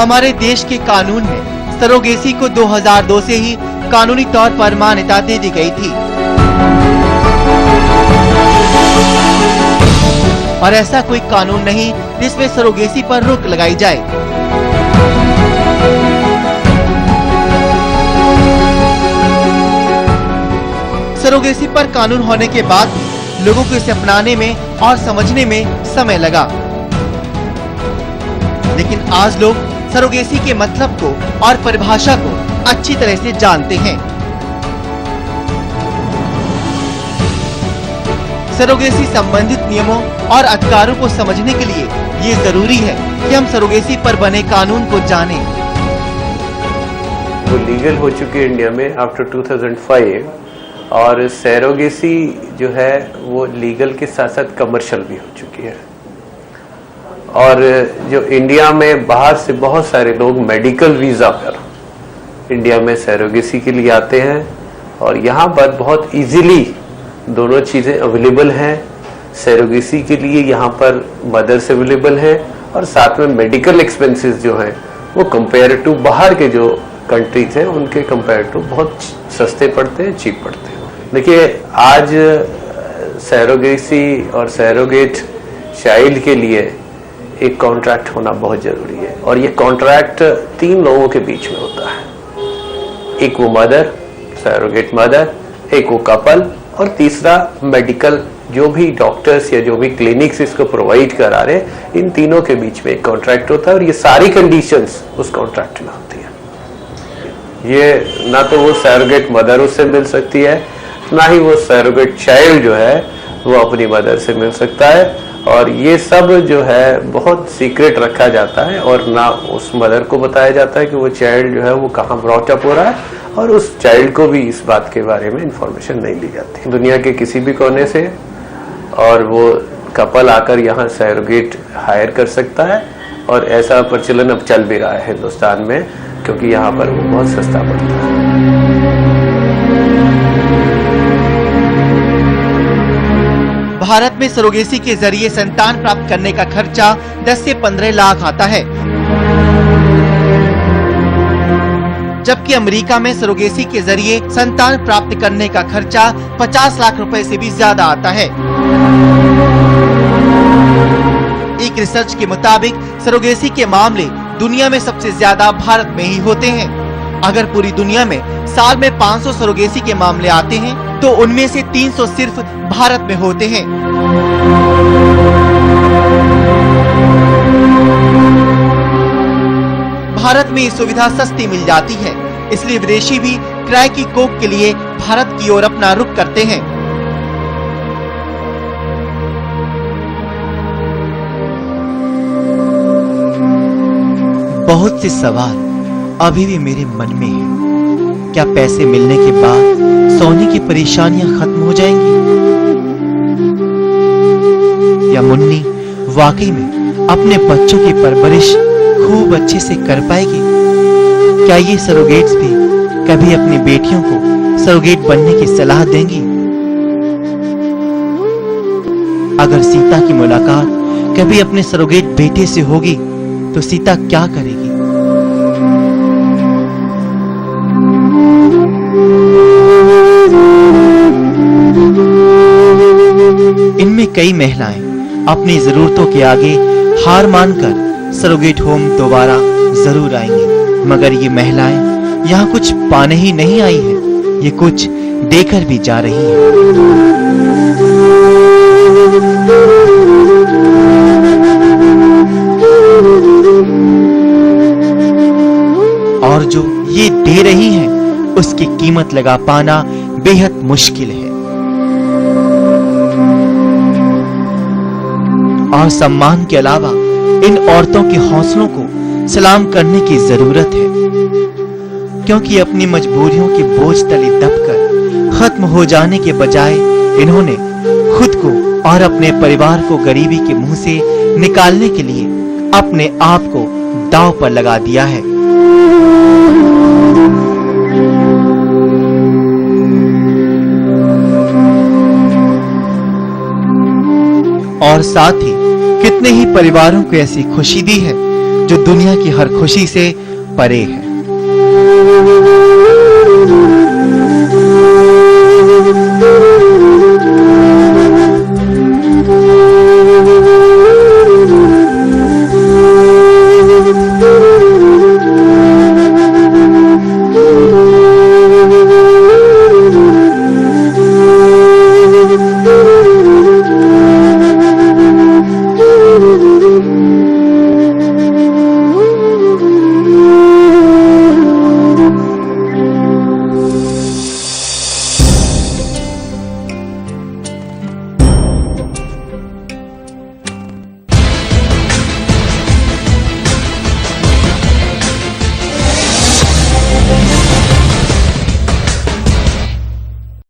हमारे देश के कानून में सरोगेसी को 2002 से ही कानूनी तौर पर मान्यता दे दी गई थी और ऐसा कोई कानून नहीं जिसमें सरोगेसी पर रोक लगाई जाए। सरोगेसी पर कानून होने के बाद लोगों को इसे अपनाने में और समझने में समय लगा, लेकिन आज लोग सरोगेसी के मतलब को और परिभाषा को अच्छी तरह से जानते हैं। सरोगेसी संबंधित नियमों और अधिकारों को समझने के लिए ये जरूरी है कि हम सरोगेसी पर बने कानून को जानें। वो लीगल हो चुकी है इंडिया में आफ्टर 2005 और सरोगेसी जो है वो लीगल के साथ साथ कमर्शियल भी हो चुकी है। और जो इंडिया में बाहर से बहुत सारे लोग मेडिकल वीजा पर इंडिया में सरोगेसी के लिए आते हैं और यहाँ पर बहुत इजीली दोनों चीजें अवेलेबल हैं। सरोगेसी के लिए यहाँ पर मदर्स अवेलेबल हैं और साथ में मेडिकल एक्सपेंसेस जो हैं वो कंपेयर टू बाहर के जो कंट्रीज हैं उनके कंपेयर टू बहुत सस्ते पड़ते हैं, चीप पड़ते हैं। देखिए आज सरोगेसी और सरोगेट चाइल्ड के लिए एक कॉन्ट्रैक्ट होना बहुत जरूरी है और ये कॉन्ट्रैक्ट 3 लोगों के बीच में होता है। एक वो मदर, सरोगेट मदर, एक वो कपल और तीसरा मेडिकल जो भी डॉक्टर्स या जो भी क्लिनिक्स इसको प्रोवाइड करा रहे, इन तीनों के बीच में एक कॉन्ट्रैक्ट होता है और ये सारी कंडीशंस उस कॉन्ट्रैक्ट में होती है। ये ना तो वो सरोगेट मदर उससे मिल सकती है, ना ही वो सरोगेट चाइल्ड जो है वो अपनी मदर से मिल सकता है और ये सब जो है बहुत सीक्रेट रखा जाता है और ना उस मदर को बताया जाता है कि वो चाइल्ड जो है वो कहाँ ब्रॉट अप हो रहा है और उस चाइल्ड को भी इस बात के बारे में इंफॉर्मेशन नहीं ली जाती दुनिया के किसी भी कोने से। और वो कपल आकर यहाँ सरोगेट हायर कर सकता है और ऐसा प्रचलन अब चल भी रहा है हिंदुस्तान में, क्योंकि यहाँ पर वो बहुत सस्ता पड़ता है। भारत में सरोगेसी के जरिए संतान प्राप्त करने का खर्चा 10 से 15 लाख आता है, जबकि अमेरिका में सरोगेसी के जरिए संतान प्राप्त करने का खर्चा 50 लाख रुपए से भी ज्यादा आता है। एक रिसर्च के मुताबिक सरोगेसी के मामले दुनिया में सबसे ज्यादा भारत में ही होते हैं। अगर पूरी दुनिया में साल में 500 सरोगेसी के मामले आते हैं तो उनमें से 300 सिर्फ भारत में होते हैं। भारत में ये सुविधा सस्ती मिल जाती है, इसलिए विदेशी भी किराए की कोख के लिए भारत की ओर अपना रुख करते हैं। बहुत से सवाल अभी भी मेरे मन में हैं। क्या पैसे मिलने के बाद सोने की परेशानियां खत्म हो जाएंगी? या मुन्नी वाकई में अपने बच्चों की परवरिश खूब अच्छे से कर पाएगी? क्या ये सरोगेट्स भी कभी अपनी बेटियों को सरोगेट बनने की सलाह देंगी? अगर सीता की मुलाकात कभी अपने सरोगेट बेटे से होगी तो सीता क्या करेगी? इनमें कई महिलाएं अपनी जरूरतों के आगे हार मानकर सरोगेट होम दोबारा जरूर आएंगी, मगर ये महिलाएं यहाँ कुछ पाने ही नहीं आई है, ये कुछ देकर भी जा रही है। और जो ये दे रही हैं, उसकी कीमत लगा पाना बेहद मुश्किल है। और सम्मान के अलावा इन औरतों के हौसलों को सलाम करने की जरूरत है, क्योंकि अपनी मजबूरियों के बोझ तले दबकर खत्म हो जाने के बजाय इन्होंने खुद को और अपने परिवार को गरीबी के मुंह से निकालने के लिए अपने आप को दांव पर लगा दिया है। और साथ ही कितने ही परिवारों को ऐसी खुशी दी है जो दुनिया की हर खुशी से परे है।